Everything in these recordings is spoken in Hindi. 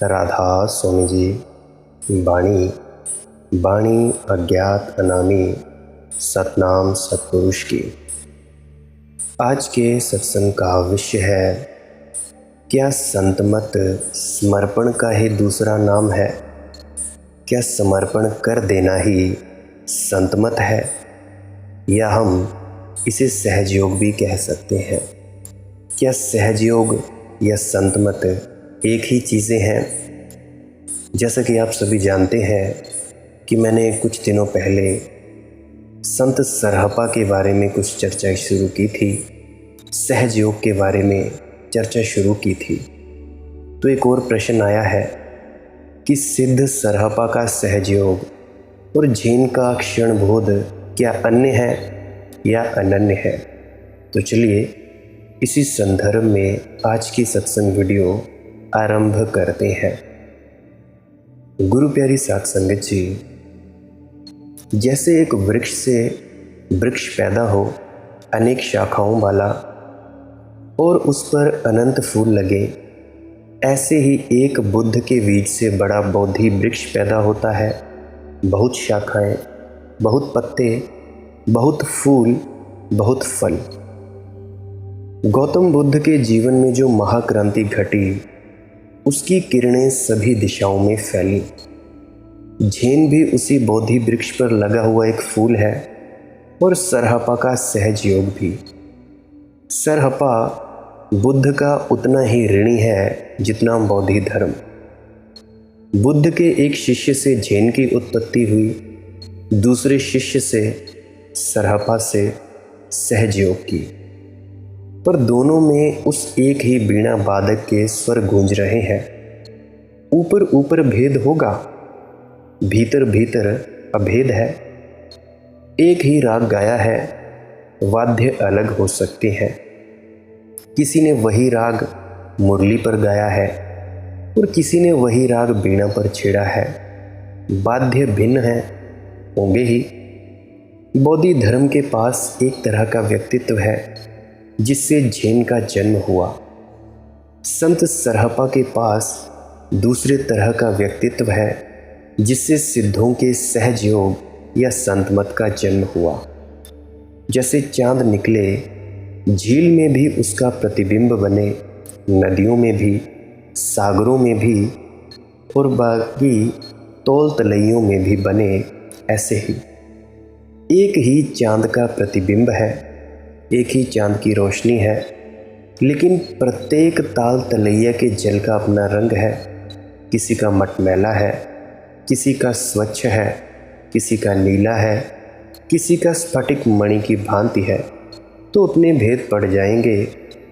राधा स्वामी जी। बाणी बाणी अज्ञात अनामी सतनाम सतपुरुष की। आज के सत्संग का विषय है, क्या संतमत समर्पण का ही दूसरा नाम है? क्या समर्पण कर देना ही संतमत है, या हम इसे सहजयोग भी कह सकते हैं? क्या सहजयोग या संतमत एक ही चीज़ें हैं? जैसा कि आप सभी जानते हैं कि मैंने कुछ दिनों पहले संत सरहपा के बारे में कुछ चर्चा शुरू की थी, सहजयोग के बारे में चर्चा शुरू की थी। तो एक और प्रश्न आया है कि सिद्ध सरहपा का सहजयोग और जैन का क्षणबोध क्या अन्य है या अनन्य है? तो चलिए इसी संदर्भ में आज की सत्संग वीडियो आरंभ करते हैं। गुरु प्यारी साध संगत जी, जैसे एक वृक्ष से वृक्ष पैदा हो अनेक शाखाओं वाला और उस पर अनंत फूल लगे, ऐसे ही एक बुद्ध के बीज से बड़ा बोधि वृक्ष पैदा होता है। बहुत शाखाएं, बहुत पत्ते, बहुत फूल, बहुत फल। गौतम बुद्ध के जीवन में जो महाक्रांति घटी, उसकी किरणें सभी दिशाओं में फैली। जैन भी उसी बोधि वृक्ष पर लगा हुआ एक फूल है और सरहपा का सहजयोग भी। सरहपा बुद्ध का उतना ही ऋणी है जितना बोधि धर्म। बुद्ध के एक शिष्य से जैन की उत्पत्ति हुई, दूसरे शिष्य से सरहपा से सहजयोग की, पर दोनों में उस एक ही वीणा वादक के स्वर गूंज रहे हैं। ऊपर ऊपर भेद होगा, भीतर भीतर अभेद है। एक ही राग गाया है, वाद्य अलग हो सकते हैं। किसी ने वही राग मुरली पर गाया है और किसी ने वही राग वीणा पर छेड़ा है। वाद्य भिन्न है, होंगे ही। बोधि धर्म के पास एक तरह का व्यक्तित्व है जिससे जैन का जन्म हुआ। संत सरहपा के पास दूसरे तरह का व्यक्तित्व है जिससे सिद्धों के सहजयोग या संतमत का जन्म हुआ। जैसे चांद निकले, झील में भी उसका प्रतिबिंब बने, नदियों में भी, सागरों में भी और बाकी तौल तलैयों में भी बने। ऐसे ही एक ही चांद का प्रतिबिंब है, एक ही चांद की रोशनी है, लेकिन प्रत्येक ताल तलैया के जल का अपना रंग है। किसी का मटमैला है, किसी का स्वच्छ है, किसी का नीला है, किसी का स्फटिक मणि की भांति है। तो उतने भेद पड़ जाएंगे,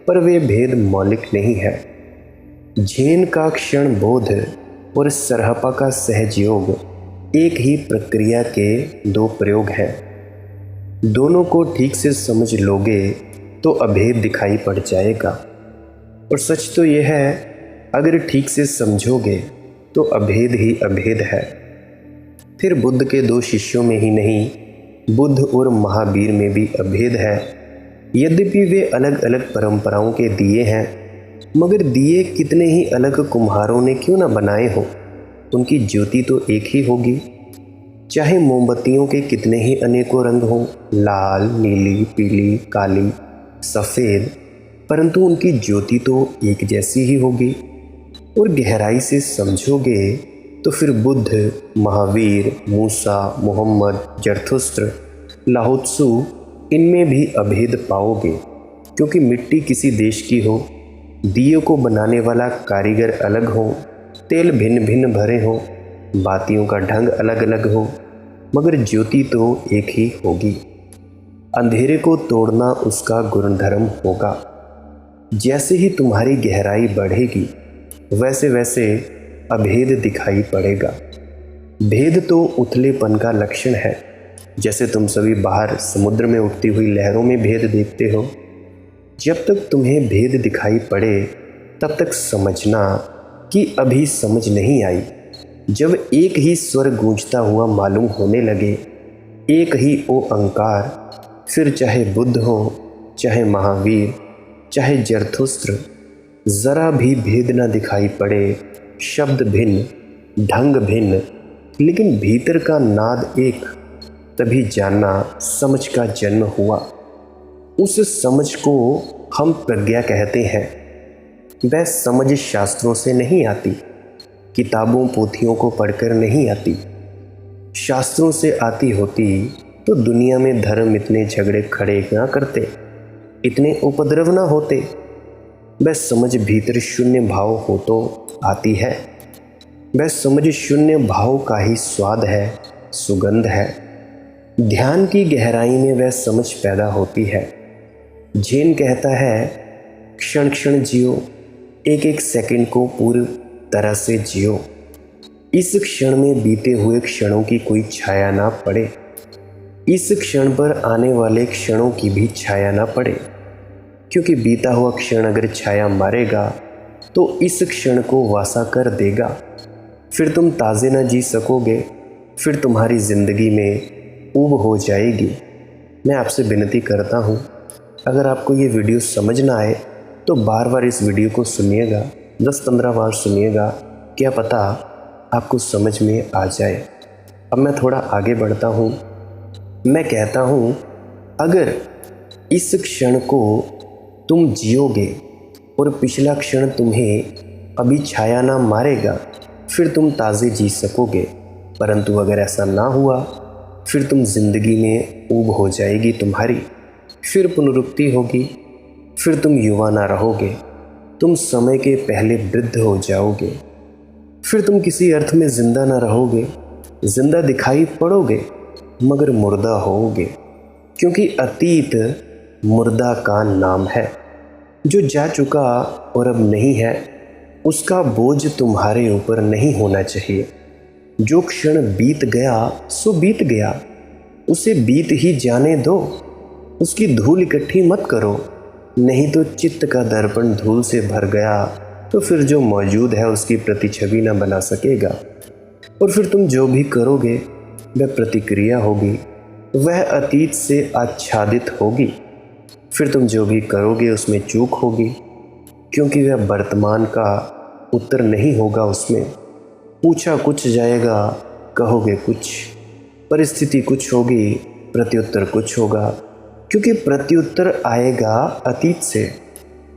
पर वे भेद मौलिक नहीं है। जैन का क्षण बोध और सरहपा का सहजयोग एक ही प्रक्रिया के दो प्रयोग हैं। दोनों को ठीक से समझ लोगे तो अभेद दिखाई पड़ जाएगा। और सच तो यह है, अगर ठीक से समझोगे तो अभेद ही अभेद है। फिर बुद्ध के दो शिष्यों में ही नहीं, बुद्ध और महावीर में भी अभेद है। यद्यपि वे अलग अलग परंपराओं के दिए हैं, मगर दिए कितने ही अलग कुम्हारों ने क्यों न बनाए हो, उनकी ज्योति तो एक ही होगी। चाहे मोमबत्तियों के कितने ही अनेकों रंग हों, लाल, नीली, पीली, काली, सफ़ेद, परंतु उनकी ज्योति तो एक जैसी ही होगी। और गहराई से समझोगे तो फिर बुद्ध, महावीर, मूसा, मोहम्मद, जरथुस्त्र, लाओत्सु, इनमें भी अभेद पाओगे। क्योंकि मिट्टी किसी देश की हो, दिए को बनाने वाला कारीगर अलग हो, तेल भिन्न भिन्न भरे हों, बातियों का ढंग अलग अलग हो, मगर ज्योति तो एक ही होगी। अंधेरे को तोड़ना उसका गुणधर्म होगा। जैसे ही तुम्हारी गहराई बढ़ेगी, वैसे वैसे अभेद दिखाई पड़ेगा। भेद तो उथलेपन का लक्षण है। जैसे तुम सभी बाहर समुद्र में उठती हुई लहरों में भेद देखते हो। जब तक तुम्हें भेद दिखाई पड़े तब तक समझना कि अभी समझ नहीं आई। जब एक ही स्वर गूंजता हुआ मालूम होने लगे, एक ही ओंकार, फिर चाहे बुद्ध हो, चाहे महावीर, चाहे जरथुस्त्र, ज़रा भी भेद न दिखाई पड़े, शब्द भिन्न, ढंग भिन्न, लेकिन भीतर का नाद एक। तभी जानना समझ का जन्म हुआ। उस समझ को हम प्रज्ञा कहते हैं। वह समझ शास्त्रों से नहीं आती, किताबों पोथियों को पढ़कर नहीं आती। शास्त्रों से आती होती तो दुनिया में धर्म इतने झगड़े खड़े ना करते, इतने उपद्रव ना होते। वह समझ भीतर शून्य भाव हो तो आती है। वह समझ शून्य भाव का ही स्वाद है, सुगंध है। ध्यान की गहराई में वह समझ पैदा होती है। जैन कहता है, क्षण क्षण जियो, एक एक सेकंड को पूरी तरह से जियो। इस क्षण में बीते हुए क्षणों की कोई छाया ना पड़े, इस क्षण पर आने वाले क्षणों की भी छाया ना पड़े, क्योंकि बीता हुआ क्षण अगर छाया मारेगा तो इस क्षण को वासा कर देगा। फिर तुम ताज़े ना जी सकोगे, फिर तुम्हारी ज़िंदगी में ऊब हो जाएगी। मैं आपसे विनती करता हूँ, अगर आपको ये वीडियो समझ ना आए तो बार बार इस वीडियो को सुनिएगा, 10-15 बार सुनिएगा, क्या पता आपको समझ में आ जाए। अब मैं थोड़ा आगे बढ़ता हूँ। मैं कहता हूँ, अगर इस क्षण को तुम जियोगे और पिछला क्षण तुम्हें अभी छाया ना मारेगा, फिर तुम ताज़े जी सकोगे। परंतु अगर ऐसा ना हुआ, फिर तुम ज़िंदगी में ऊब हो जाएगी तुम्हारी, फिर पुनरुक्ति होगी, फिर तुम युवा ना रहोगे, तुम समय के पहले वृद्ध हो जाओगे, फिर तुम किसी अर्थ में जिंदा ना रहोगे, जिंदा दिखाई पड़ोगे मगर मुर्दा होोगे, क्योंकि अतीत मुर्दा का नाम है। जो जा चुका और अब नहीं है, उसका बोझ तुम्हारे ऊपर नहीं होना चाहिए। जो क्षण बीत गया सो बीत गया, उसे बीत ही जाने दो, उसकी धूल इकट्ठी मत करो। नहीं तो चित्त का दर्पण धूल से भर गया तो फिर जो मौजूद है उसकी प्रतिछवि न बना सकेगा, और फिर तुम जो भी करोगे वह प्रतिक्रिया होगी, वह अतीत से आच्छादित होगी। फिर तुम जो भी करोगे उसमें चूक होगी, क्योंकि वह वर्तमान का उत्तर नहीं होगा। उसमें पूछा कुछ जाएगा, कहोगे कुछ, परिस्थिति कुछ होगी, प्रत्युत्तर कुछ होगा, क्योंकि प्रत्युत्तर आएगा अतीत से।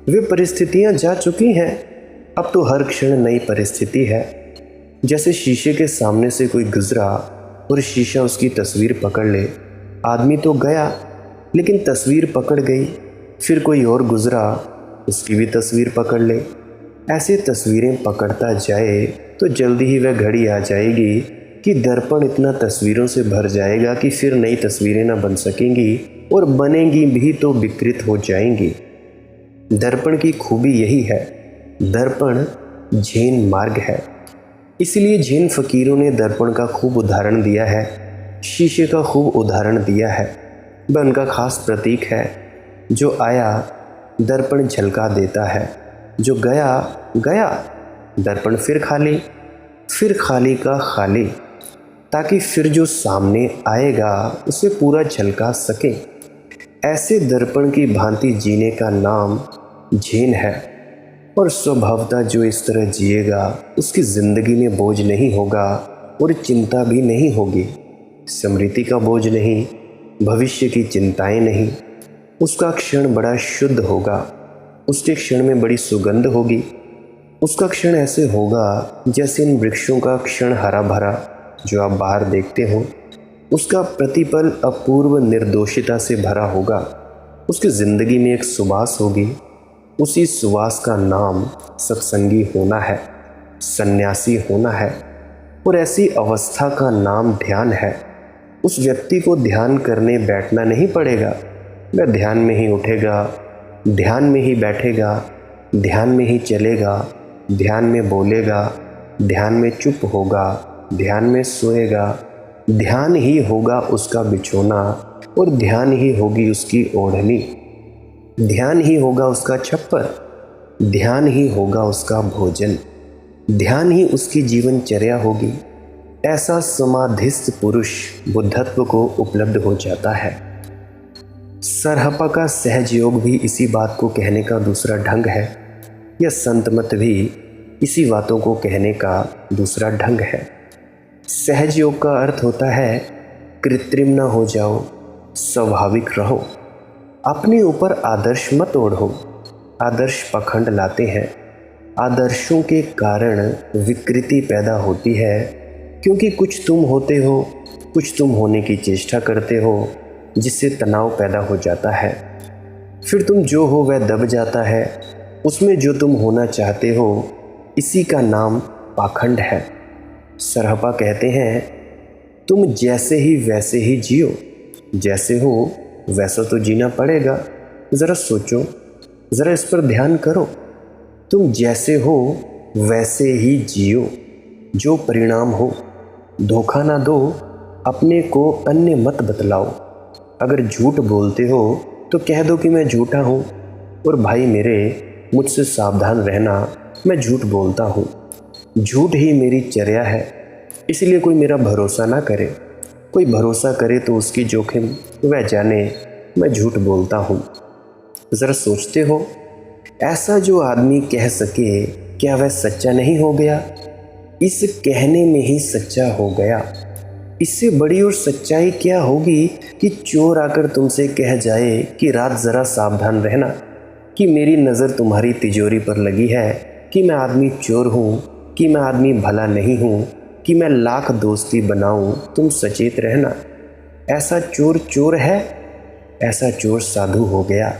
वे परिस्थितियां जा चुकी हैं, अब तो हर क्षण नई परिस्थिति है। जैसे शीशे के सामने से कोई गुजरा और शीशा उसकी तस्वीर पकड़ ले, आदमी तो गया लेकिन तस्वीर पकड़ गई। फिर कोई और गुजरा, उसकी भी तस्वीर पकड़ ले। ऐसे तस्वीरें पकड़ता जाए तो जल्दी ही वह घड़ी आ जाएगी कि दर्पण इतना तस्वीरों से भर जाएगा कि फिर नई तस्वीरें न बन सकेंगी, और बनेंगी भी तो विकृत हो जाएंगी। दर्पण की खूबी यही है, दर्पण जैन मार्ग है। इसलिए जैन फकीरों ने दर्पण का खूब उदाहरण दिया है, शीशे का खूब उदाहरण दिया है। वह उनका खास प्रतीक है। जो आया दर्पण झलका देता है, जो गया गया, दर्पण फिर खाली का खाली, ताकि फिर जो सामने आएगा उसे पूरा झलका सके। ऐसे दर्पण की भांति जीने का नाम जैन है। और स्वभावतः जो इस तरह जिएगा उसकी ज़िंदगी में बोझ नहीं होगा और चिंता भी नहीं होगी। स्मृति का बोझ नहीं, भविष्य की चिंताएं नहीं। उसका क्षण बड़ा शुद्ध होगा, उसके क्षण में बड़ी सुगंध होगी। उसका क्षण ऐसे होगा जैसे इन वृक्षों का क्षण हरा भरा जो आप बाहर देखते हो, उसका प्रतिपल अपूर्व निर्दोषिता से भरा होगा। उसकी ज़िंदगी में एक सुवास होगी, उसी सुवास का नाम सत्संगी होना है, सन्यासी होना है, और ऐसी अवस्था का नाम ध्यान है। उस व्यक्ति को ध्यान करने बैठना नहीं पड़ेगा, वह ध्यान में ही उठेगा, ध्यान में ही बैठेगा, ध्यान में ही चलेगा, ध्यान में बोलेगा, ध्यान में चुप होगा, ध्यान में सोएगा। ध्यान ही होगा उसका बिछोना, और ध्यान ही होगी उसकी ओढ़नी, ध्यान ही होगा उसका छप्पर, ध्यान ही होगा उसका भोजन, ध्यान ही उसकी जीवनचर्या होगी। ऐसा समाधिस्थ पुरुष बुद्धत्व को उपलब्ध हो जाता है। सरहपा का सहज योग भी इसी बात को कहने का दूसरा ढंग है। यह संत मत भी इसी बातों को कहने का दूसरा ढंग है। सहज योग का अर्थ होता है कृत्रिम ना हो जाओ, स्वाभाविक रहो, अपने ऊपर आदर्श मत ओढ़ो। आदर्श पखंड लाते हैं। आदर्शों के कारण विकृति पैदा होती है, क्योंकि कुछ तुम होते हो, कुछ तुम होने की चेष्टा करते हो, जिससे तनाव पैदा हो जाता है। फिर तुम जो हो वह दब जाता है। उसमें जो तुम होना चाहते हो, इसी का नाम पाखंड है। सरहपा कहते हैं, तुम जैसे ही वैसे ही जियो, जैसे हो वैसा तो जीना पड़ेगा। ज़रा सोचो, ज़रा इस पर ध्यान करो। तुम जैसे हो वैसे ही जियो, जो परिणाम हो। धोखा ना दो, अपने को अन्य मत बतलाओ। अगर झूठ बोलते हो तो कह दो कि मैं झूठा हूँ, और भाई मेरे, मुझसे सावधान रहना, मैं झूठ बोलता हूँ। झूठ ही मेरी चर्या है, इसलिए कोई मेरा भरोसा ना करे। कोई भरोसा करे तो उसकी जोखिम वह जाने, मैं झूठ बोलता हूँ। ज़रा सोचते हो, ऐसा जो आदमी कह सके, क्या वह सच्चा नहीं हो गया? इस कहने में ही सच्चा हो गया। इससे बड़ी और सच्चाई क्या होगी कि चोर आकर तुमसे कह जाए कि रात ज़रा सावधान रहना, कि मेरी नज़र तुम्हारी तिजोरी पर लगी है, कि मैं आदमी चोर हूँ, कि मैं आदमी भला नहीं हूँ, कि मैं लाख दोस्ती बनाऊँ, तुम सचेत रहना। ऐसा चोर चोर है, ऐसा चोर साधु हो गया।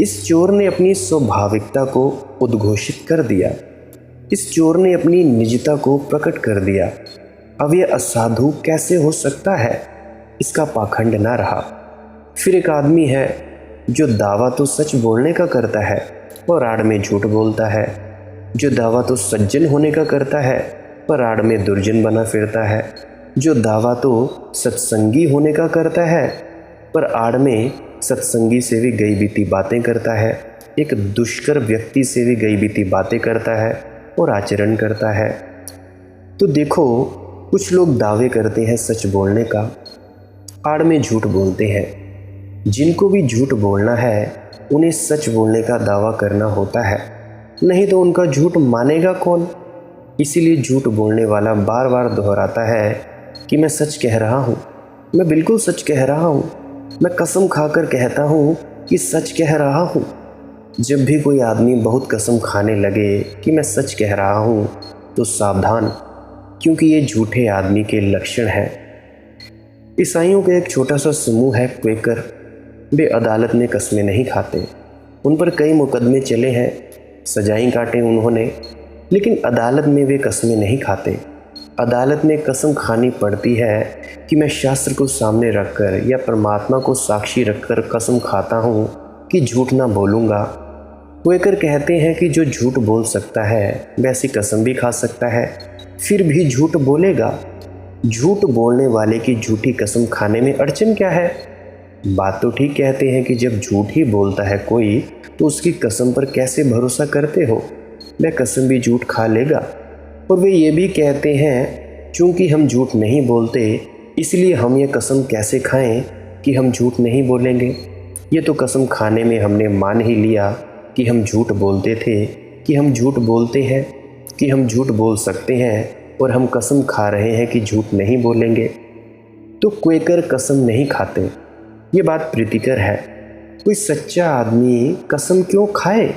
इस चोर ने अपनी स्वाभाविकता को उद्घोषित कर दिया। इस चोर ने अपनी निजता को प्रकट कर दिया। अब यह असाधु कैसे हो सकता है? इसका पाखंड ना रहा। फिर एक आदमी है जो दावा तो सच बोलने का करता है और आड़ में झूठ बोलता है, जो दावा तो सज्जन होने का करता है पर आड़ में दुर्जन बना फिरता है, जो दावा तो सत्संगी होने का करता है पर आड़ में सत्संगी से भी गई बीती बातें करता है, एक दुष्कर व्यक्ति से भी गई बीती बातें करता है और आचरण करता है। तो देखो, कुछ लोग दावे करते हैं सच बोलने का, आड़ में झूठ बोलते हैं। जिनको भी झूठ बोलना है, उन्हें सच बोलने का दावा करना होता है, नहीं तो उनका झूठ मानेगा कौन? इसीलिए झूठ बोलने वाला बार बार दोहराता है कि मैं सच कह रहा हूँ, मैं बिल्कुल सच कह रहा हूँ, मैं कसम खाकर कहता हूँ कि सच कह रहा हूँ। जब भी कोई आदमी बहुत कसम खाने लगे कि मैं सच कह रहा हूँ, तो सावधान, क्योंकि ये झूठे आदमी के लक्षण हैं। ईसाइयों का एक छोटा सा समूह है क्वेकर। वे अदालत में कस्में नहीं खाते। उन पर कई मुकदमे चले हैं, सजाएं काटे उन्होंने, लेकिन अदालत में वे कस्में नहीं खाते। अदालत में कसम खानी पड़ती है कि मैं शास्त्र को सामने रखकर या परमात्मा को साक्षी रखकर कसम खाता हूँ कि झूठ ना बोलूँगा। क्वेकर कहते हैं कि जो झूठ बोल सकता है वैसी कसम भी खा सकता है, फिर भी झूठ बोलेगा। झूठ बोलने वाले की झूठी कसम खाने में अड़चन क्या है? बात तो ठीक कहते हैं कि जब झूठ ही बोलता है कोई, तो उसकी कसम पर कैसे भरोसा करते हो? वह कसम भी झूठ खा लेगा। और वे ये भी कहते हैं, चूंकि हम झूठ नहीं बोलते, इसलिए हम ये कसम कैसे खाएं कि हम झूठ नहीं बोलेंगे। ये तो कसम खाने में हमने मान ही लिया कि हम झूठ बोलते थे, कि हम झूठ बोलते हैं, कि हम झूठ बोल सकते हैं, और हम कसम खा रहे हैं कि झूठ नहीं बोलेंगे। तो क्वेकर कसम नहीं खाते। ये बात प्रीतिकर है। कोई सच्चा आदमी कसम क्यों खाए?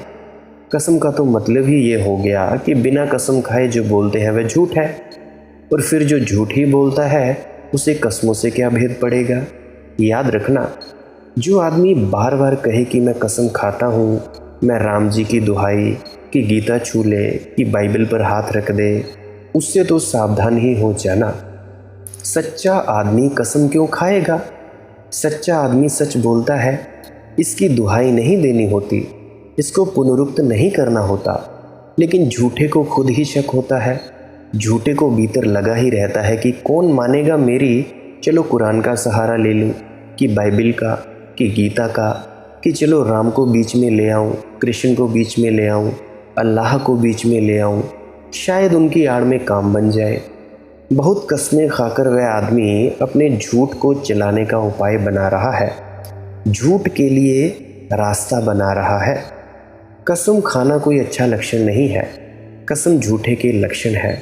कसम का तो मतलब ही ये हो गया कि बिना कसम खाए जो बोलते हैं वह झूठ है, और फिर जो झूठ ही बोलता है उसे कसमों से क्या भेद पड़ेगा? याद रखना, जो आदमी बार बार कहे कि मैं कसम खाता हूँ, मैं राम जी की दुहाई, कि गीता छू ले, कि बाइबल पर हाथ रख दे, उससे तो सावधान ही हो जाना। सच्चा आदमी कसम क्यों खाएगा? सच्चा आदमी सच बोलता है, इसकी दुहाई नहीं देनी होती, इसको पुनरुक्त नहीं करना होता। लेकिन झूठे को खुद ही शक होता है। झूठे को भीतर लगा ही रहता है कि कौन मानेगा मेरी, चलो कुरान का सहारा ले लूँ, कि बाइबल का, कि गीता का, कि चलो राम को बीच में ले आऊँ, कृष्ण को बीच में ले आऊँ, अल्लाह को बीच में ले आऊँ, शायद उनकी आड़ में काम बन जाए। बहुत कस्में खाकर वह आदमी अपने झूठ को चलाने का उपाय बना रहा है, झूठ के लिए रास्ता बना रहा है। कसम खाना कोई अच्छा लक्षण नहीं है। कसम झूठे के लक्षण है।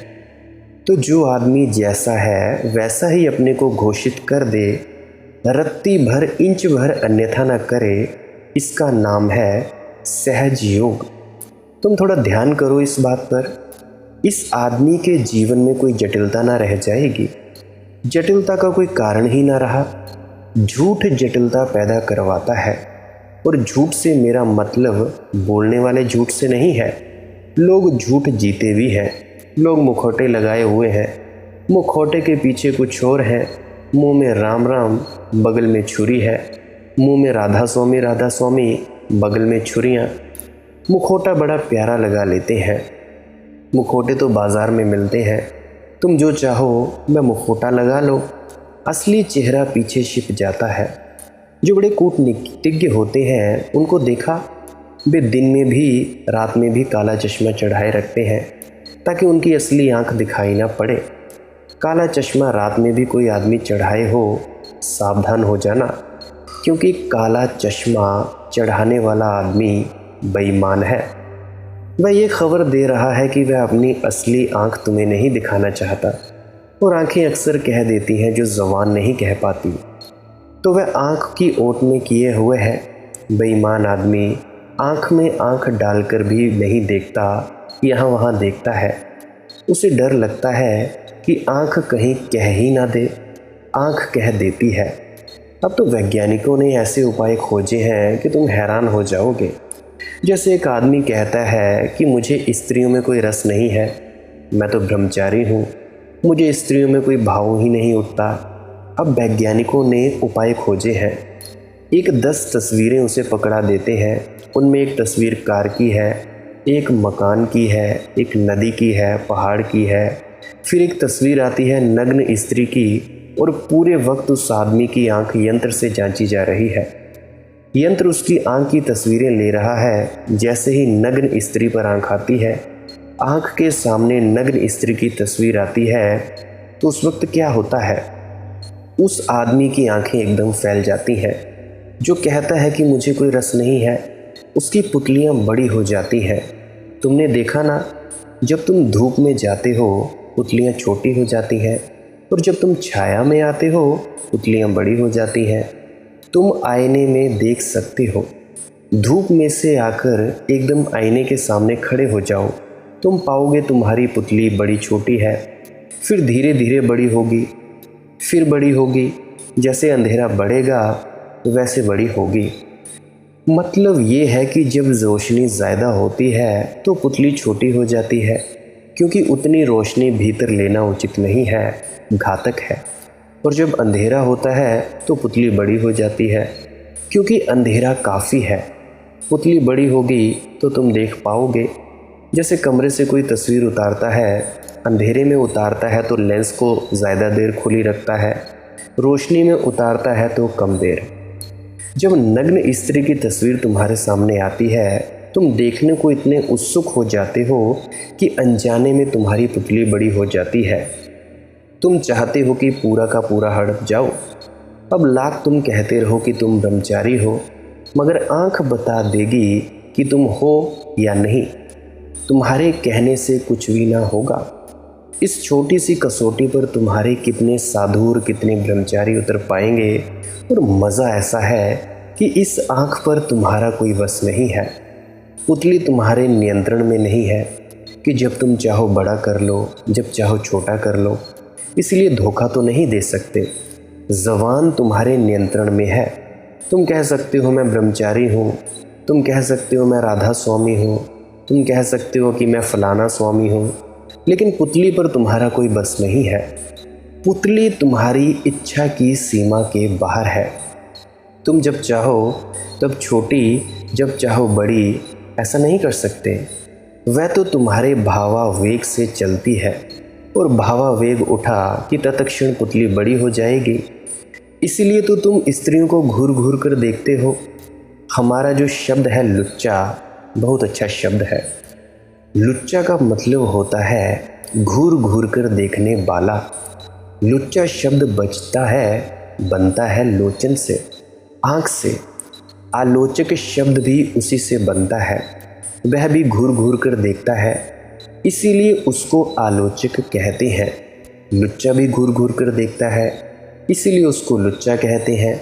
तो जो आदमी जैसा है वैसा ही अपने को घोषित कर दे, रत्ती भर इंच भर अन्यथा न करे, इसका नाम है सहज योग। तुम थोड़ा ध्यान करो इस बात पर। इस आदमी के जीवन में कोई जटिलता ना रह जाएगी। जटिलता का कोई कारण ही ना रहा। झूठ जटिलता पैदा करवाता है। और झूठ से मेरा मतलब बोलने वाले झूठ से नहीं है। लोग झूठ जीते भी हैं। लोग मुखौटे लगाए हुए हैं। मुखौटे के पीछे कुछ और है। मुंह में राम राम, बगल में छुरी है। मुंह में राधा स्वामी, बगल में छुरियाँ। मुखौटा बड़ा प्यारा लगा लेते हैं। मुखौटे तो बाज़ार में मिलते हैं। तुम जो चाहो वह मुखौटा लगा लो, असली चेहरा पीछे छिप जाता है। जो बड़े कूटनीतिज्ञ होते हैं उनको देखा, वे दिन में भी रात में भी काला चश्मा चढ़ाए रखते हैं ताकि उनकी असली आंख दिखाई ना पड़े। काला चश्मा रात में भी कोई आदमी चढ़ाए हो, सावधान हो जाना, क्योंकि काला चश्मा चढ़ाने वाला आदमी बेईमान है। वह ये खबर दे रहा है कि वह अपनी असली आंख तुम्हें नहीं दिखाना चाहता। और आंखें अक्सर कह देती हैं जो ज़बान नहीं कह पाती। तो वह आंख की ओट में किए हुए है। बेईमान आदमी आंख में आंख डालकर भी नहीं देखता, यहाँ वहाँ देखता है। उसे डर लगता है कि आंख कहीं कह ही ना दे। आंख कह देती है। अब तो वैज्ञानिकों ने ऐसे उपाय खोजे हैं कि तुम हैरान हो जाओगे। जैसे एक आदमी कहता है कि मुझे स्त्रियों में कोई रस नहीं है, मैं तो ब्रह्मचारी हूँ, मुझे स्त्रियों में कोई भाव ही नहीं उठता। अब वैज्ञानिकों ने उपाय खोजे हैं। एक 10 तस्वीरें उसे पकड़ा देते हैं। उनमें एक तस्वीर कार की है, एक मकान की है, एक नदी की है, पहाड़ की है। फिर एक तस्वीर आती है नग्न स्त्री की, और पूरे वक्त उस आदमी की आंख यंत्र से जांची जा रही है। यंत्र उसकी आंख की तस्वीरें ले रहा है। जैसे ही नग्न स्त्री पर आंख आती है, आंख के सामने नग्न स्त्री की तस्वीर आती है, तो उस वक्त क्या होता है? उस आदमी की आंखें एकदम फैल जाती हैं। जो कहता है कि मुझे कोई रस नहीं है, उसकी पुतलियां बड़ी हो जाती हैं। तुमने देखा ना, जब तुम धूप में जाते हो पुतलियां छोटी हो जाती हैं, और जब तुम छाया में आते हो पुतलियां बड़ी हो जाती हैं। तुम आईने में देख सकते हो। धूप में से आकर एकदम आईने के सामने खड़े हो जाओ, तुम पाओगे तुम्हारी पुतली बड़ी छोटी है। फिर धीरे धीरे बड़ी होगी, फिर बड़ी होगी। जैसे अंधेरा बढ़ेगा वैसे बड़ी होगी। मतलब ये है कि जब रोशनी ज़्यादा होती है तो पुतली छोटी हो जाती है, क्योंकि उतनी रोशनी भीतर लेना उचित नहीं है, घातक है। और जब अंधेरा होता है तो पुतली बड़ी हो जाती है, क्योंकि अंधेरा काफ़ी है। पुतली बड़ी होगी तो तुम देख पाओगे। जैसे कमरे से कोई तस्वीर उतारता है, अंधेरे में उतारता है तो लेंस को ज़्यादा देर खुली रखता है, रोशनी में उतारता है तो कम देर। जब नग्न स्त्री की तस्वीर तुम्हारे सामने आती है, तुम देखने को इतने उत्सुक हो जाते हो कि अनजाने में तुम्हारी पुतली बड़ी हो जाती है। तुम चाहते हो कि पूरा का पूरा हड़प जाओ। अब लाख तुम कहते रहो कि तुम ब्रह्मचारी हो, मगर आंख बता देगी कि तुम हो या नहीं। तुम्हारे कहने से कुछ भी ना होगा। इस छोटी सी कसौटी पर तुम्हारे कितने साधु और कितने ब्रह्मचारी उतर पाएंगे। और मज़ा ऐसा है कि इस आंख पर तुम्हारा कोई वश नहीं है। पुतली तुम्हारे नियंत्रण में नहीं है कि जब तुम चाहो बड़ा कर लो, जब चाहो छोटा कर लो। इसलिए धोखा तो नहीं दे सकते। ज़बान तुम्हारे नियंत्रण में है। तुम कह सकते हो मैं ब्रह्मचारी हूँ, तुम कह सकते हो मैं राधा स्वामी हूँ, तुम कह सकते हो कि मैं फलाना स्वामी हूँ, लेकिन पुतली पर तुम्हारा कोई बस नहीं है। पुतली तुम्हारी इच्छा की सीमा के बाहर है। तुम जब चाहो तब छोटी, जब चाहो बड़ी ऐसा नहीं कर सकते। वह तो तुम्हारे भावावेग से चलती है, और भावावेग उठा कि तत्क्षण पुतली बड़ी हो जाएगी। इसीलिए तो तुम स्त्रियों को घूर घूर कर देखते हो। हमारा जो शब्द है लुच्चा, बहुत अच्छा शब्द है। लुच्चा का मतलब होता है घूर घूर कर देखने वाला। लुच्चा शब्द बचता है, बनता है लोचन से, आँख से। आलोचक शब्द भी उसी से बनता है। वह भी घूर घूर कर देखता है। इसीलिए उसको आलोचक कहते हैं। लुच्चा भी घूर घूर कर देखता है, इसीलिए उसको लुच्चा कहते हैं।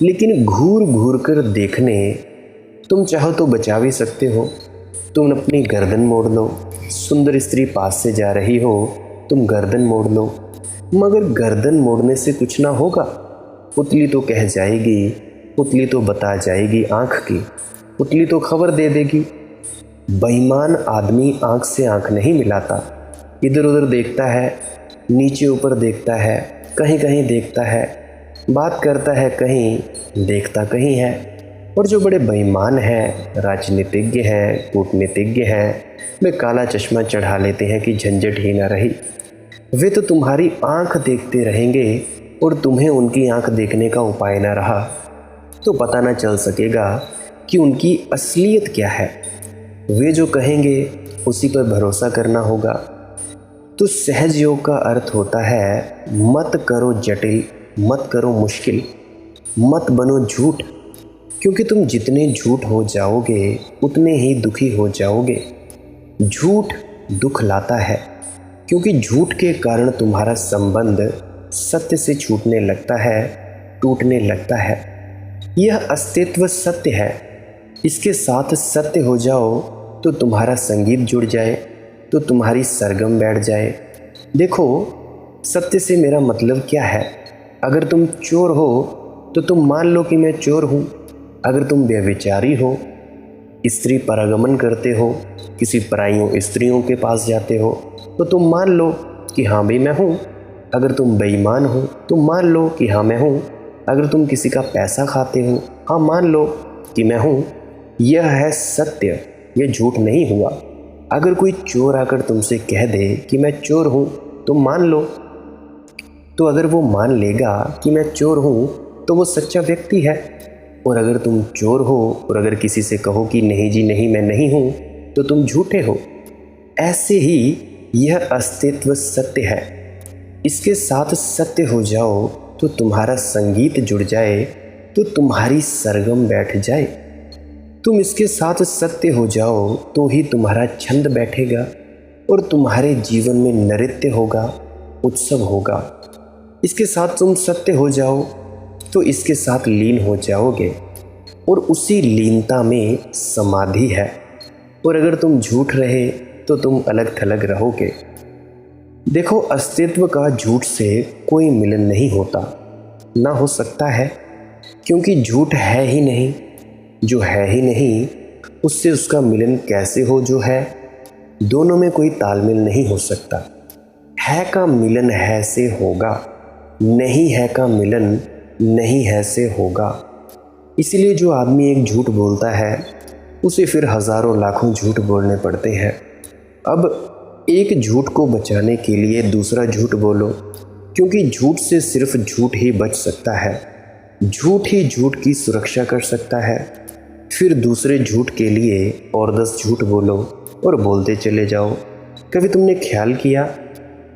लेकिन घूर घूर कर देखने तुम चाहो तो बचा भी सकते हो। तुम अपनी गर्दन मोड़ लो, सुंदर स्त्री पास से जा रही हो, तुम गर्दन मोड़ लो, मगर गर्दन मोड़ने से कुछ ना होगा। पुतली तो कह जाएगी, पुतली तो बता जाएगी आँख की, पुतली तो खबर दे देगी। बेईमान आदमी आँख से आँख नहीं मिलाता, इधर उधर देखता है, नीचे ऊपर देखता है, कहीं कहीं देखता है, बात करता है कहीं, देखता कहीं है। और जो बड़े बेईमान हैं, राजनीतिज्ञ हैं, कूटनीतिज्ञ हैं, वे काला चश्मा चढ़ा लेते हैं कि झंझट ही ना रही। वे तो तुम्हारी आंख देखते रहेंगे और तुम्हें उनकी आंख देखने का उपाय ना रहा तो पता ना चल सकेगा कि उनकी असलियत क्या है। वे जो कहेंगे उसी पर भरोसा करना होगा। तो सहज योग का अर्थ होता है मत करो जटिल, मत करो मुश्किल, मत बनो झूठ, क्योंकि तुम जितने झूठ हो जाओगे उतने ही दुखी हो जाओगे। झूठ दुख लाता है, क्योंकि झूठ के कारण तुम्हारा संबंध सत्य से छूटने लगता है, टूटने लगता है। यह अस्तित्व सत्य है, इसके साथ सत्य हो जाओ तो तुम्हारा संगीत जुड़ जाए, तो तुम्हारी सरगम बैठ जाए। देखो, सत्य से मेरा मतलब क्या है। अगर तुम चोर हो तो तुम मान लो कि मैं चोर हूँ। अगर तुम व्यभिचारी हो, स्त्री परागमन करते हो, किसी पराइयों स्त्रियों के पास जाते हो, तो तुम मान लो कि हाँ भी मैं हूँ। अगर तुम बेईमान हो तो मान लो कि हाँ मैं हूँ। अगर तुम किसी का पैसा खाते हो, हाँ मान लो कि मैं हूँ। यह है सत्य, यह झूठ नहीं हुआ। अगर कोई चोर आकर तुमसे कह दे कि मैं चोर हूँ, तो मान लो। तो अगर वो मान लेगा कि मैं चोर हूँ तो वो सच्चा व्यक्ति है। और अगर तुम चोर हो और अगर किसी से कहो कि नहीं जी नहीं मैं नहीं हूँ, तो तुम झूठे हो। ऐसे ही यह अस्तित्व सत्य है, इसके साथ सत्य हो जाओ तो तुम्हारा संगीत जुड़ जाए, तो तुम्हारी सरगम बैठ जाए। तुम इसके साथ सत्य हो जाओ तो ही तुम्हारा छंद बैठेगा और तुम्हारे जीवन में नृत्य होगा, उत्सव होगा। इसके साथ तुम सत्य हो जाओ तो इसके साथ लीन हो जाओगे और उसी लीनता में समाधि है। और अगर तुम झूठ रहे तो तुम अलग थलग रहोगे। देखो, अस्तित्व का झूठ से कोई मिलन नहीं होता, ना हो सकता है, क्योंकि झूठ है ही नहीं। जो है ही नहीं उससे उसका मिलन कैसे हो जो है। दोनों में कोई तालमेल नहीं हो सकता। है का मिलन है से होगा, नहीं है का मिलन नहीं है से होगा। इसलिए जो आदमी एक झूठ बोलता है उसे फिर हजारों लाखों झूठ बोलने पड़ते हैं। अब एक झूठ को बचाने के लिए दूसरा झूठ बोलो, क्योंकि झूठ से सिर्फ झूठ ही बच सकता है। झूठ ही झूठ की सुरक्षा कर सकता है। फिर दूसरे झूठ के लिए और 10 झूठ बोलो और बोलते चले जाओ। कभी तुमने ख्याल किया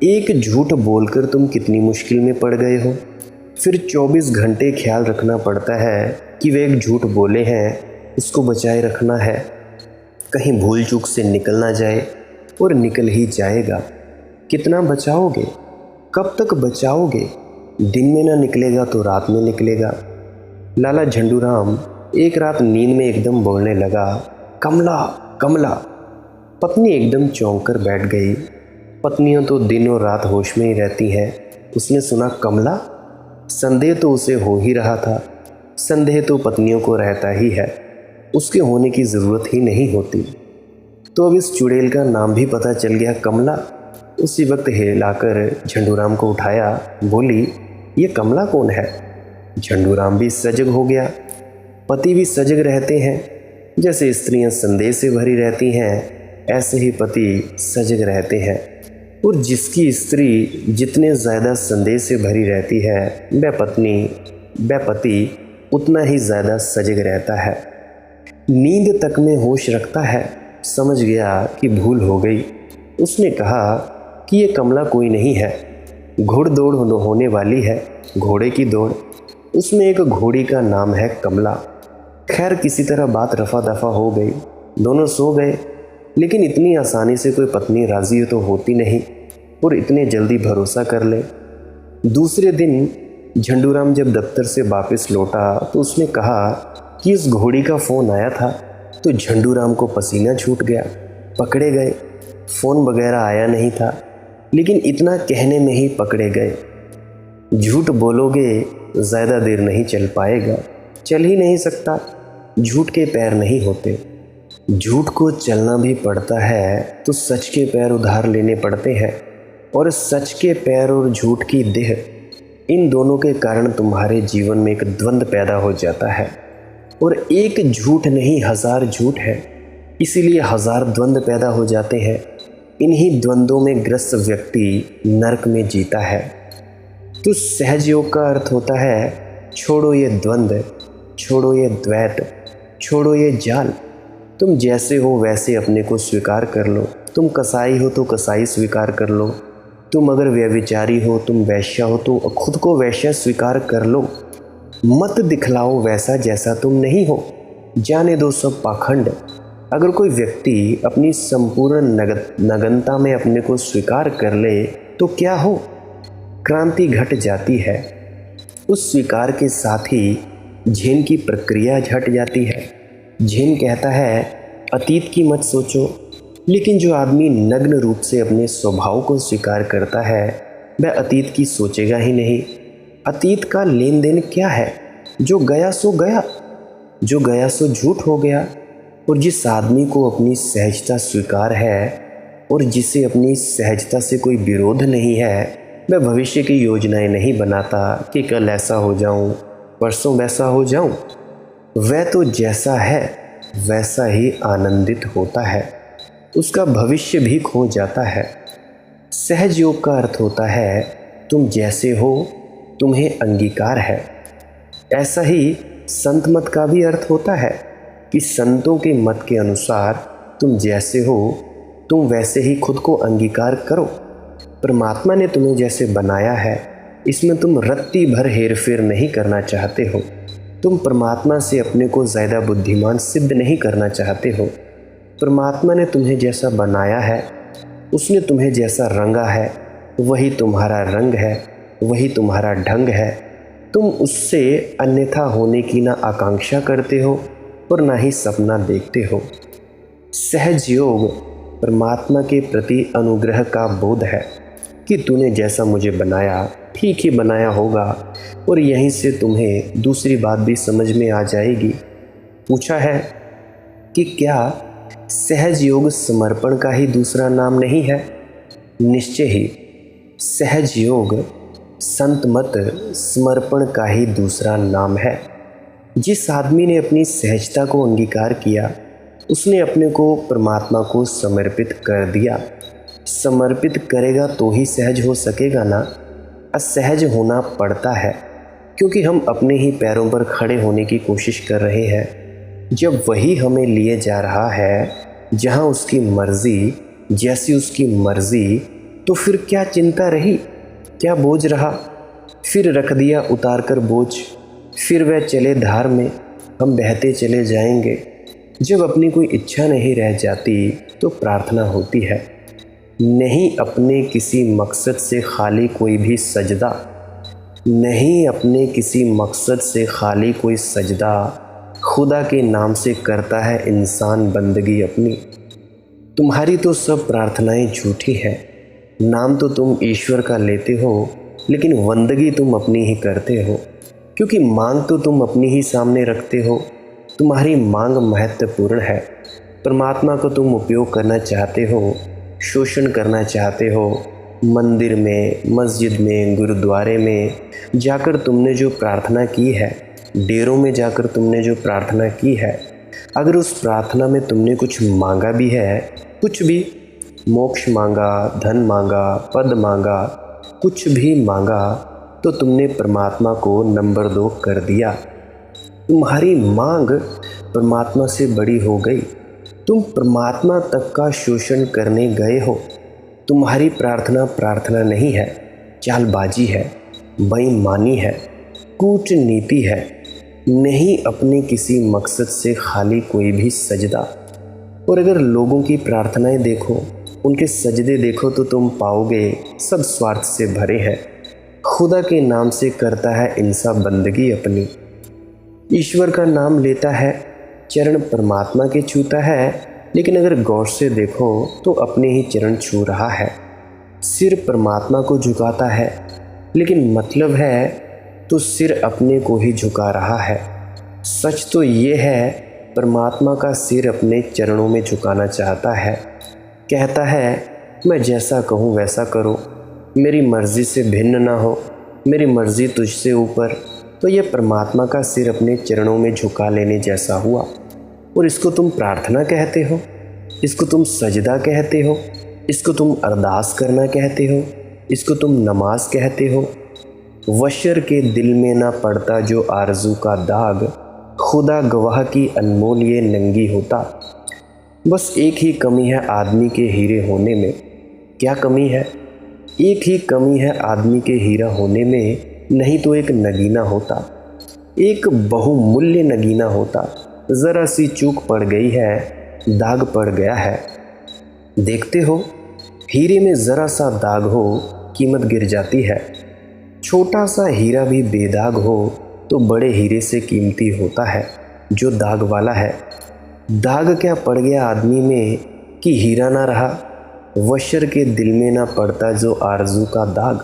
एक झूठ बोलकर तुम कितनी मुश्किल में पड़ गए हो। फिर 24 घंटे ख्याल रखना पड़ता है कि वे एक झूठ बोले हैं, उसको बचाए रखना है, कहीं भूल चूक से निकल ना जाए, और निकल ही जाएगा। कितना बचाओगे, कब तक बचाओगे। दिन में ना निकलेगा तो रात में निकलेगा। लाला झंडूराम एक रात नींद में एकदम बोलने लगा, कमला कमला। पत्नी एकदम चौंक कर बैठ गई। पत्नियां तो दिन और रात होश में ही रहती हैं। उसने सुना कमला, संदेह तो उसे हो ही रहा था। संदेह तो पत्नियों को रहता ही है, उसके होने की ज़रूरत ही नहीं होती। तो अब इस चुड़ैल का नाम भी पता चल गया, कमला। उसी वक्त हिलाकर झंडूराम को उठाया, बोली, ये कमला कौन है। झंडूराम भी सजग हो गया। पति भी सजग रहते हैं। जैसे स्त्रियां संदेह से भरी रहती हैं, ऐसे ही पति सजग रहते हैं। और जिसकी स्त्री जितने ज़्यादा संदेह से भरी रहती है, वह पति उतना ही ज़्यादा सजग रहता है, नींद तक में होश रखता है। समझ गया कि भूल हो गई। उसने कहा कि ये कमला कोई नहीं है, घुड़दौड़ होने वाली है, घोड़े की दौड़। उसमें एक घोड़ी का नाम है कमला। खैर, किसी तरह बात रफा दफा हो गई। दोनों सो गए। लेकिन इतनी आसानी से कोई पत्नी राजी तो होती नहीं और इतने जल्दी भरोसा कर ले। दूसरे दिन झंडूराम जब दफ्तर से वापस लौटा तो उसने कहा कि इस घोड़ी का फ़ोन आया था। तो झंडूराम को पसीना छूट गया। पकड़े गए। फ़ोन वगैरह आया नहीं था, लेकिन इतना कहने में ही पकड़े गए। झूठ बोलोगे ज़्यादा देर नहीं चल पाएगा, चल ही नहीं सकता। झूठ के पैर नहीं होते। झूठ को चलना भी पड़ता है तो सच के पैर उधार लेने पड़ते हैं, और सच के पैर और झूठ की देह, इन दोनों के कारण तुम्हारे जीवन में एक द्वंद्व पैदा हो जाता है। और एक झूठ नहीं 1000 झूठ है, इसीलिए 1000 द्वंद्व पैदा हो जाते हैं। इन्हीं द्वंद्वों में ग्रस्त व्यक्ति नरक में जीता है। तो सहज योग का अर्थ होता है छोड़ो ये द्वंद्व, छोड़ो ये द्वैत, छोड़ो ये जाल। तुम जैसे हो वैसे अपने को स्वीकार कर लो। तुम कसाई हो तो कसाई स्वीकार कर लो। तुम अगर व्यभिचारी हो, तुम वैश्या हो तो खुद को वैश्या स्वीकार कर लो। मत दिखलाओ वैसा जैसा तुम नहीं हो। जाने दो सब पाखंड। अगर कोई व्यक्ति अपनी संपूर्ण नग्नता में अपने को स्वीकार कर ले तो क्या हो, क्रांति घट जाती है। उस स्वीकार के साथ ही झेन की प्रक्रिया घट जाती है। झेन कहता है अतीत की मत सोचो, लेकिन जो आदमी नग्न रूप से अपने स्वभाव को स्वीकार करता है वह अतीत की सोचेगा ही नहीं। अतीत का लेन देन क्या है? जो गया सो गया, जो गया सो झूठ हो गया। और जिस आदमी को अपनी सहजता स्वीकार है और जिसे अपनी सहजता से कोई विरोध नहीं है, वह भविष्य की योजनाएं नहीं बनाता कि कल ऐसा हो जाऊं, परसों वैसा हो जाऊं। वह तो जैसा है वैसा ही आनंदित होता है, उसका भविष्य भी खो जाता है। सहज योग का अर्थ होता है तुम जैसे हो तुम्हें अंगीकार है। ऐसा ही संत मत का भी अर्थ होता है कि संतों के मत के अनुसार तुम जैसे हो तुम वैसे ही खुद को अंगीकार करो। परमात्मा ने तुम्हें जैसे बनाया है, इसमें तुम रत्ती भर हेरफेर नहीं करना चाहते हो। तुम परमात्मा से अपने को ज़्यादा बुद्धिमान सिद्ध नहीं करना चाहते हो। परमात्मा ने तुम्हें जैसा बनाया है, उसने तुम्हें जैसा रंगा है, वही तुम्हारा रंग है, वही तुम्हारा ढंग है। तुम उससे अन्यथा होने की ना आकांक्षा करते हो और ना ही सपना देखते हो। सहज योग परमात्मा के प्रति अनुग्रह का बोध है कि तूने जैसा मुझे बनाया ठीक ही बनाया होगा, और यहीं से तुम्हें दूसरी बात भी समझ में आ जाएगी। पूछा है कि क्या सहज योग समर्पण का ही दूसरा नाम नहीं है? निश्चय ही सहज योग संत मत समर्पण का ही दूसरा नाम है। जिस आदमी ने अपनी सहजता को अंगीकार किया, उसने अपने को परमात्मा को समर्पित कर दिया। समर्पित करेगा तो ही सहज हो सकेगा ना। असहज होना पड़ता है क्योंकि हम अपने ही पैरों पर खड़े होने की कोशिश कर रहे हैं। जब वही हमें लिए जा रहा है जहां उसकी मर्जी, जैसी उसकी मर्जी, तो फिर क्या चिंता रही, क्या बोझ रहा? फिर रख दिया उतार कर बोझ, फिर वह चले धार में, हम बहते चले जाएंगे। जब अपनी कोई इच्छा नहीं रह जाती तो प्रार्थना होती है। नहीं अपने किसी मकसद से खाली कोई भी सजदा, नहीं अपने किसी मकसद से खाली कोई सजदा, खुदा के नाम से करता है इंसान बंदगी अपनी। तुम्हारी तो सब प्रार्थनाएं झूठी हैं। नाम तो तुम ईश्वर का लेते हो, लेकिन बंदगी तुम अपनी ही करते हो, क्योंकि मांग तो तुम अपनी ही सामने रखते हो। तुम्हारी मांग महत्वपूर्ण है। परमात्मा को तुम उपयोग करना चाहते हो, शोषण करना चाहते हो। मंदिर में, मस्जिद में, गुरुद्वारे में जाकर तुमने जो प्रार्थना की है, डेरों में जाकर तुमने जो प्रार्थना की है, अगर उस प्रार्थना में तुमने कुछ मांगा भी है, कुछ भी, मोक्ष मांगा, धन मांगा, पद मांगा, कुछ भी मांगा, तो तुमने परमात्मा को नंबर 2 कर दिया। तुम्हारी मांग परमात्मा से बड़ी हो गई। तुम परमात्मा तक का शोषण करने गए हो। तुम्हारी प्रार्थना प्रार्थना नहीं है, चालबाजी है, बेईमानी है, कूटनीति है। नहीं अपने किसी मकसद से खाली कोई भी सजदा। और अगर लोगों की प्रार्थनाएं देखो, उनके सजदे देखो, तो तुम पाओगे सब स्वार्थ से भरे हैं। खुदा के नाम से करता है इंसान बंदगी अपनी, ईश्वर का नाम लेता है, चरण परमात्मा के छूता है, लेकिन अगर गौर से देखो तो अपने ही चरण छू रहा है। सिर परमात्मा को झुकाता है, लेकिन मतलब है तो सिर अपने को ही झुका रहा है। सच तो ये है, परमात्मा का सिर अपने चरणों में झुकाना चाहता है। कहता है, मैं जैसा कहूँ वैसा करो, मेरी मर्ज़ी से भिन्न ना हो, मेरी मर्ज़ी तुझसे ऊपर। तो ये परमात्मा का सिर अपने चरणों में झुका लेने जैसा हुआ। और इसको तुम प्रार्थना कहते हो, इसको तुम सजदा कहते हो, इसको तुम अरदास करना कहते हो, इसको तुम नमाज कहते हो। वशर के दिल में ना पड़ता जो आरज़ू का दाग, खुदा गवाह की अनमोल ये नंगी होता। बस एक ही कमी है आदमी के हीरे होने में। क्या कमी है? एक ही कमी है आदमी के हीरा होने में, नहीं तो एक नगीना होता, एक बहुमूल्य नगीना होता। ज़रा सी चूक पड़ गई है, दाग पड़ गया है। देखते हो, हीरे में ज़रा सा दाग हो, कीमत गिर जाती है। छोटा सा हीरा भी बेदाग हो तो बड़े हीरे से कीमती होता है जो दाग वाला है। दाग क्या पड़ गया आदमी में कि हीरा ना रहा। वशर के दिल में ना पड़ता जो आरज़ू का दाग।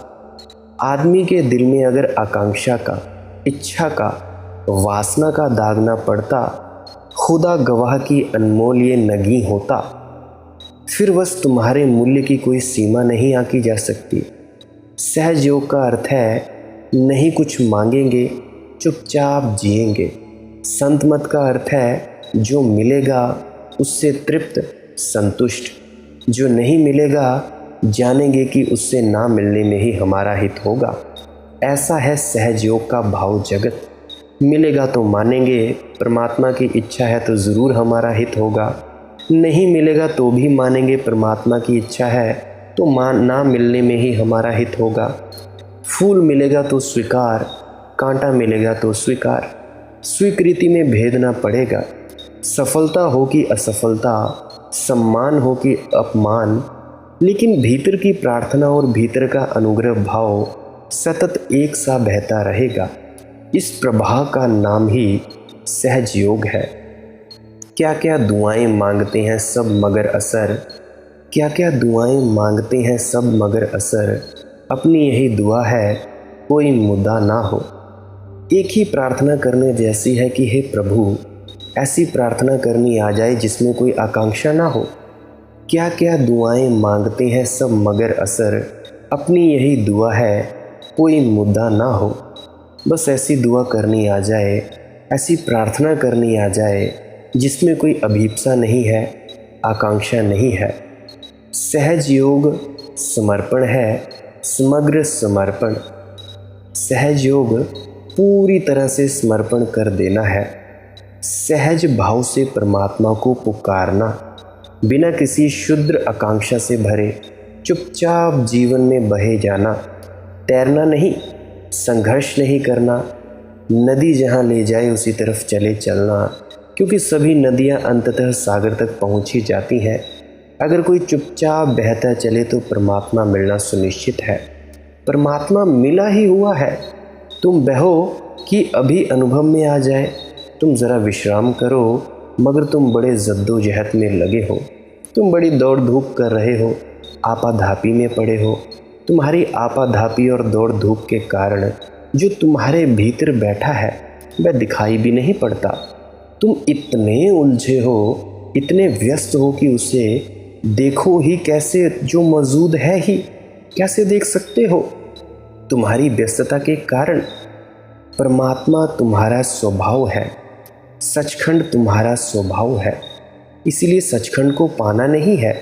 आदमी के दिल में अगर आकांक्षा का, इच्छा का, वासना का दाग ना पड़ता, खुदा गवाह की अनमोल ये नगी होता। फिर बस तुम्हारे मूल्य की कोई सीमा नहीं आंकी जा सकती। सहज योग का अर्थ है नहीं कुछ मांगेंगे, चुपचाप जिएंगे। संत मत का अर्थ है जो मिलेगा उससे तृप्त, संतुष्ट। जो नहीं मिलेगा जानेंगे कि उससे ना मिलने में ही हमारा हित होगा। ऐसा है सहज योग का भाव जगत। मिलेगा तो मानेंगे, परमात्मा की इच्छा है तो ज़रूर हमारा हित होगा। नहीं मिलेगा तो भी मानेंगे, परमात्मा की इच्छा है तो ना मिलने में ही हमारा हित होगा। फूल मिलेगा तो स्वीकार, कांटा मिलेगा तो स्वीकार। स्वीकृति में भेद ना पड़ेगा। सफलता हो कि असफलता, सम्मान हो कि अपमान, लेकिन भीतर की प्रार्थना और भीतर का अनुग्रह भाव सतत एक सा बहता रहेगा। इस प्रवाह का नाम ही सहज योग है। क्या क्या दुआएं मांगते हैं सब मगर असर, क्या क्या दुआएं मांगते हैं सब मगर असर। अपनी यही दुआ है कोई मुद्दा ना हो। एक ही प्रार्थना करने जैसी है कि हे प्रभु, ऐसी प्रार्थना करनी आ जाए जिसमें कोई आकांक्षा ना हो। क्या क्या दुआएं मांगते हैं सब मगर असर। अपनी यही दुआ है कोई मुद्दा ना हो। बस ऐसी दुआ करनी आ जाए, ऐसी प्रार्थना करनी आ जाए जिसमें कोई अभीप्सा नहीं है, आकांक्षा नहीं है। सहज योग समर्पण है, समग्र समर्पण। सहज योग पूरी तरह से समर्पण कर देना है। सहज भाव से परमात्मा को पुकारना, बिना किसी शुद्र आकांक्षा से भरे चुपचाप जीवन में बहे जाना। तैरना नहीं, संघर्ष नहीं करना। नदी जहाँ ले जाए उसी तरफ चले चलना, क्योंकि सभी नदियाँ अंततः सागर तक पहुँच ही जाती हैं। अगर कोई चुपचाप बहता चले तो परमात्मा मिलना सुनिश्चित है। परमात्मा मिला ही हुआ है। तुम बहो कि अभी अनुभव में आ जाए। तुम ज़रा विश्राम करो, मगर तुम बड़े जद्दोजहद में लगे हो। तुम बड़ी दौड़ धूप कर रहे हो, आपाधापी में पड़े हो। तुम्हारी आपाधापी और दौड़ धूप के कारण जो तुम्हारे भीतर बैठा है वह दिखाई भी नहीं पड़ता। तुम इतने उलझे हो, इतने व्यस्त हो कि उसे देखो ही कैसे, जो मौजूद है ही कैसे देख सकते हो। तुम्हारी व्यस्तता के कारण परमात्मा तुम्हारा स्वभाव है, सचखंड तुम्हारा स्वभाव है। इसीलिए सचखंड को पाना नहीं है,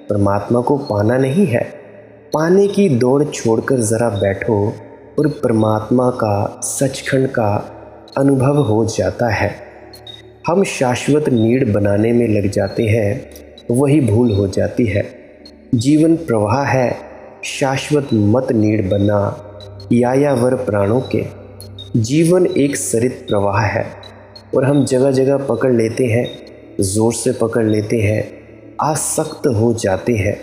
परमात्मा को पाना नहीं है। पाने की दौड़ छोड़कर ज़रा बैठो और परमात्मा का, सचखंड का अनुभव हो जाता है। हम शाश्वत नीड़ बनाने में लग जाते हैं, वही भूल हो जाती है। जीवन प्रवाह है, शाश्वत मत नीड़ बना यायावर प्राणों के। जीवन एक सरित प्रवाह है और हम जगह जगह पकड़ लेते हैं ज़ोर से पकड़ लेते हैं, आसक्त हो जाते हैं,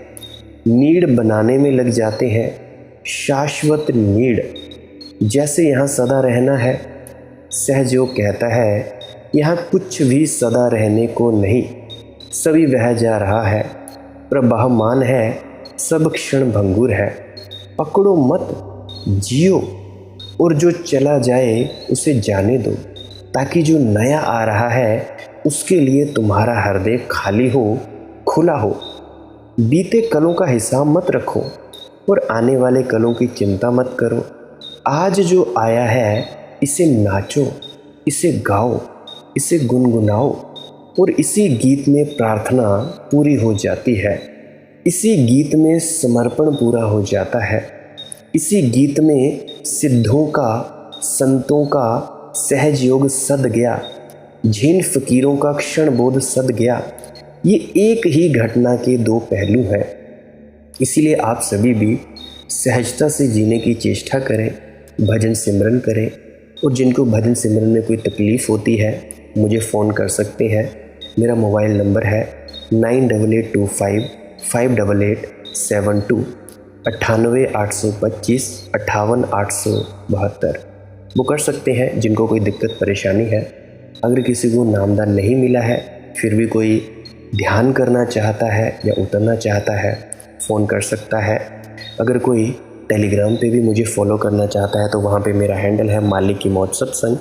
नीड़ बनाने में लग जाते हैं, शाश्वत नीड़, जैसे यहाँ सदा रहना है। सहजयोग कहता है यहाँ कुछ भी सदा रहने को नहीं, सभी बह जा रहा है, प्रवाहमान है, सब क्षण भंगुर है। पकड़ो मत, जियो, और जो चला जाए उसे जाने दो, ताकि जो नया आ रहा है उसके लिए तुम्हारा हृदय खाली हो, खुला हो। बीते कलों का हिसाब मत रखो और आने वाले कलों की चिंता मत करो। आज जो आया है इसे नाचो, इसे गाओ, इसे गुनगुनाओ, और इसी गीत में प्रार्थना पूरी हो जाती है, इसी गीत में समर्पण पूरा हो जाता है, इसी गीत में सिद्धों का, संतों का सहज योग सद गया, झीन फकीरों का क्षण बोध सद गया। ये एक ही घटना के दो पहलू हैं। इसीलिए आप सभी भी सहजता से जीने की चेष्टा करें, भजन सिमरन करें, और जिनको भजन सिमरन में कोई तकलीफ़ होती है मुझे फ़ोन कर सकते हैं। मेरा मोबाइल नंबर है 9825588872, 9882558872। वो कर सकते हैं जिनको कोई दिक्कत परेशानी है। अगर किसी को नामदान नहीं मिला है फिर भी कोई ध्यान करना चाहता है या उतरना चाहता है, फ़ोन कर सकता है। अगर कोई टेलीग्राम पे भी मुझे फॉलो करना चाहता है तो वहाँ पे मेरा हैंडल है मालिक की मौत सत्संग,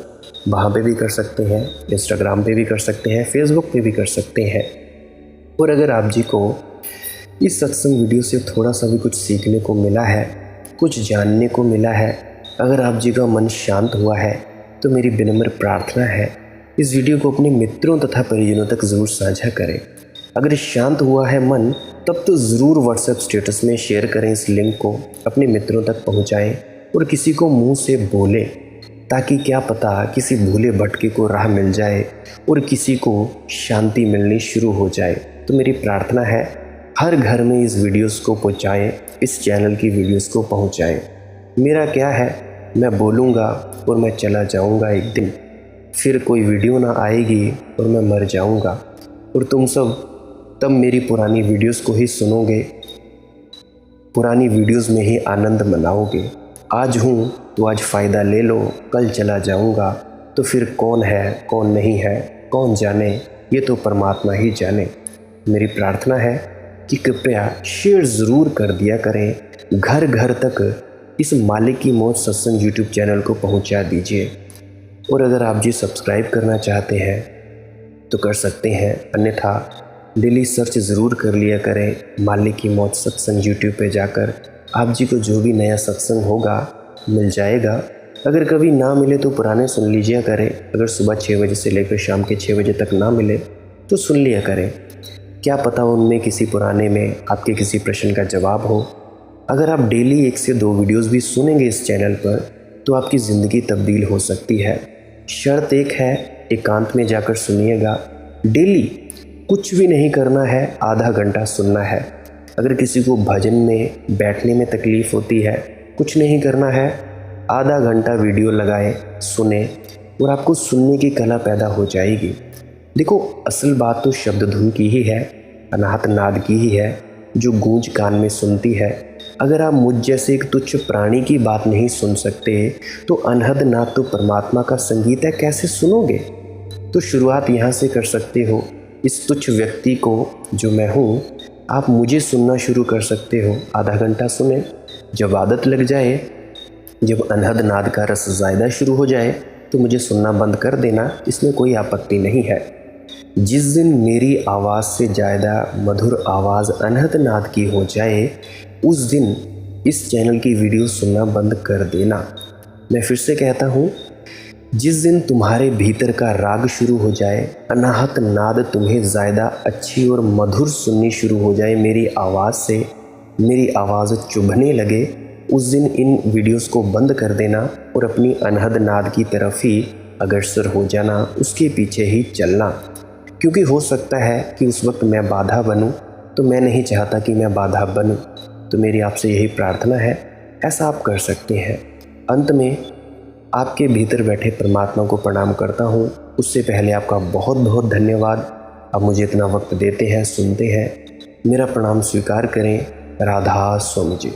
वहाँ पे भी कर सकते हैं, इंस्टाग्राम पे भी कर सकते हैं, फेसबुक पे भी कर सकते हैं। और अगर आप जी को इस सत्संग वीडियो से थोड़ा सा भी कुछ सीखने को मिला है, कुछ जानने को मिला है, अगर आप जी का मन शांत हुआ है तो मेरी विनम्र प्रार्थना है इस वीडियो को अपने मित्रों तथा परिजनों तक ज़रूर साझा करें। अगर शांत हुआ है मन तब तो ज़रूर व्हाट्सएप स्टेटस में शेयर करें, इस लिंक को अपने मित्रों तक पहुंचाएं और किसी को मुंह से बोलें, ताकि क्या पता किसी भूले भटके को राह मिल जाए और किसी को शांति मिलनी शुरू हो जाए। तो मेरी प्रार्थना है हर घर में इस वीडियोस को पहुंचाएं, इस चैनल की वीडियोस को पहुंचाएं। मेरा क्या है, मैं बोलूँगा और मैं चला जाऊँगा, एक दिन फिर कोई वीडियो ना आएगी और मैं मर जाऊँगा, और तुम सब तब मेरी पुरानी वीडियोस को ही सुनोगे, पुरानी वीडियोस में ही आनंद मनाओगे। आज हूँ तो आज फ़ायदा ले लो, कल चला जाऊँगा तो फिर कौन है कौन नहीं है कौन जाने, ये तो परमात्मा ही जाने। मेरी प्रार्थना है कि कृपया शेयर ज़रूर कर दिया करें, घर घर तक इस मालिक की मौत सत्संग यूट्यूब चैनल को पहुँचा दीजिए। और अगर आप जी सब्सक्राइब करना चाहते हैं तो कर सकते हैं, अन्यथा डेली सर्च ज़रूर कर लिया करें मालिक की मौत सत्संग यूट्यूब पे जाकर। आप जी को जो भी नया सत्संग होगा मिल जाएगा। अगर कभी ना मिले तो पुराने सुन लीजिए करें। अगर सुबह 6 बजे से लेकर शाम के 6 बजे तक ना मिले तो सुन लिया करें, क्या पता उनमें किसी पुराने में आपके किसी प्रश्न का जवाब हो। अगर आप डेली 1 से 2 वीडियोज़ भी सुनेंगे इस चैनल पर तो आपकी ज़िंदगी तब्दील हो सकती है। शर्त एक है, एकांत में जाकर सुनिएगा। डेली कुछ भी नहीं करना है, आधा घंटा सुनना है। अगर किसी को भजन में बैठने में तकलीफ़ होती है, कुछ नहीं करना है, आधा घंटा वीडियो लगाएं, सुने, और आपको सुनने की कला पैदा हो जाएगी। देखो, असल बात तो शब्द धुन की ही है, अनाहत नाद की ही है, जो गूंज कान में सुनती है। अगर आप मुझ जैसे एक तुच्छ प्राणी की बात नहीं सुन सकते तो अनहद नाद तो परमात्मा का संगीत है, कैसे सुनोगे? तो शुरुआत यहाँ से कर सकते हो। इस तुच्छ व्यक्ति को जो मैं हूँ, आप मुझे सुनना शुरू कर सकते हो। आधा घंटा सुने, जब आदत लग जाए, जब अनहद नाद का रस ज़्यादा शुरू हो जाए तो मुझे सुनना बंद कर देना, इसमें कोई आपत्ति नहीं है। जिस दिन मेरी आवाज़ से ज़्यादा मधुर आवाज़ अनहद नाद की हो जाए, उस दिन इस चैनल की वीडियो सुनना बंद कर देना। मैं फिर से कहता हूँ, जिस दिन तुम्हारे भीतर का राग शुरू हो जाए, अनाहत नाद तुम्हें ज़्यादा अच्छी और मधुर सुननी शुरू हो जाए, मेरी आवाज़ से मेरी आवाज़ चुभने लगे, उस दिन इन वीडियोस को बंद कर देना और अपनी अनहद नाद की तरफ ही अग्रसर हो जाना, उसके पीछे ही चलना। क्योंकि हो सकता है कि उस वक्त मैं बाधा बनूं, तो मैं नहीं चाहता कि मैं बाधा बनूं। तो मेरी आपसे यही प्रार्थना है, ऐसा आप कर सकते हैं। अंत में आपके भीतर बैठे परमात्मा को प्रणाम करता हूँ। उससे पहले आपका बहुत बहुत धन्यवाद। आप मुझे इतना वक्त देते हैं, सुनते हैं, मेरा प्रणाम स्वीकार करें। राधा स्वामी जी।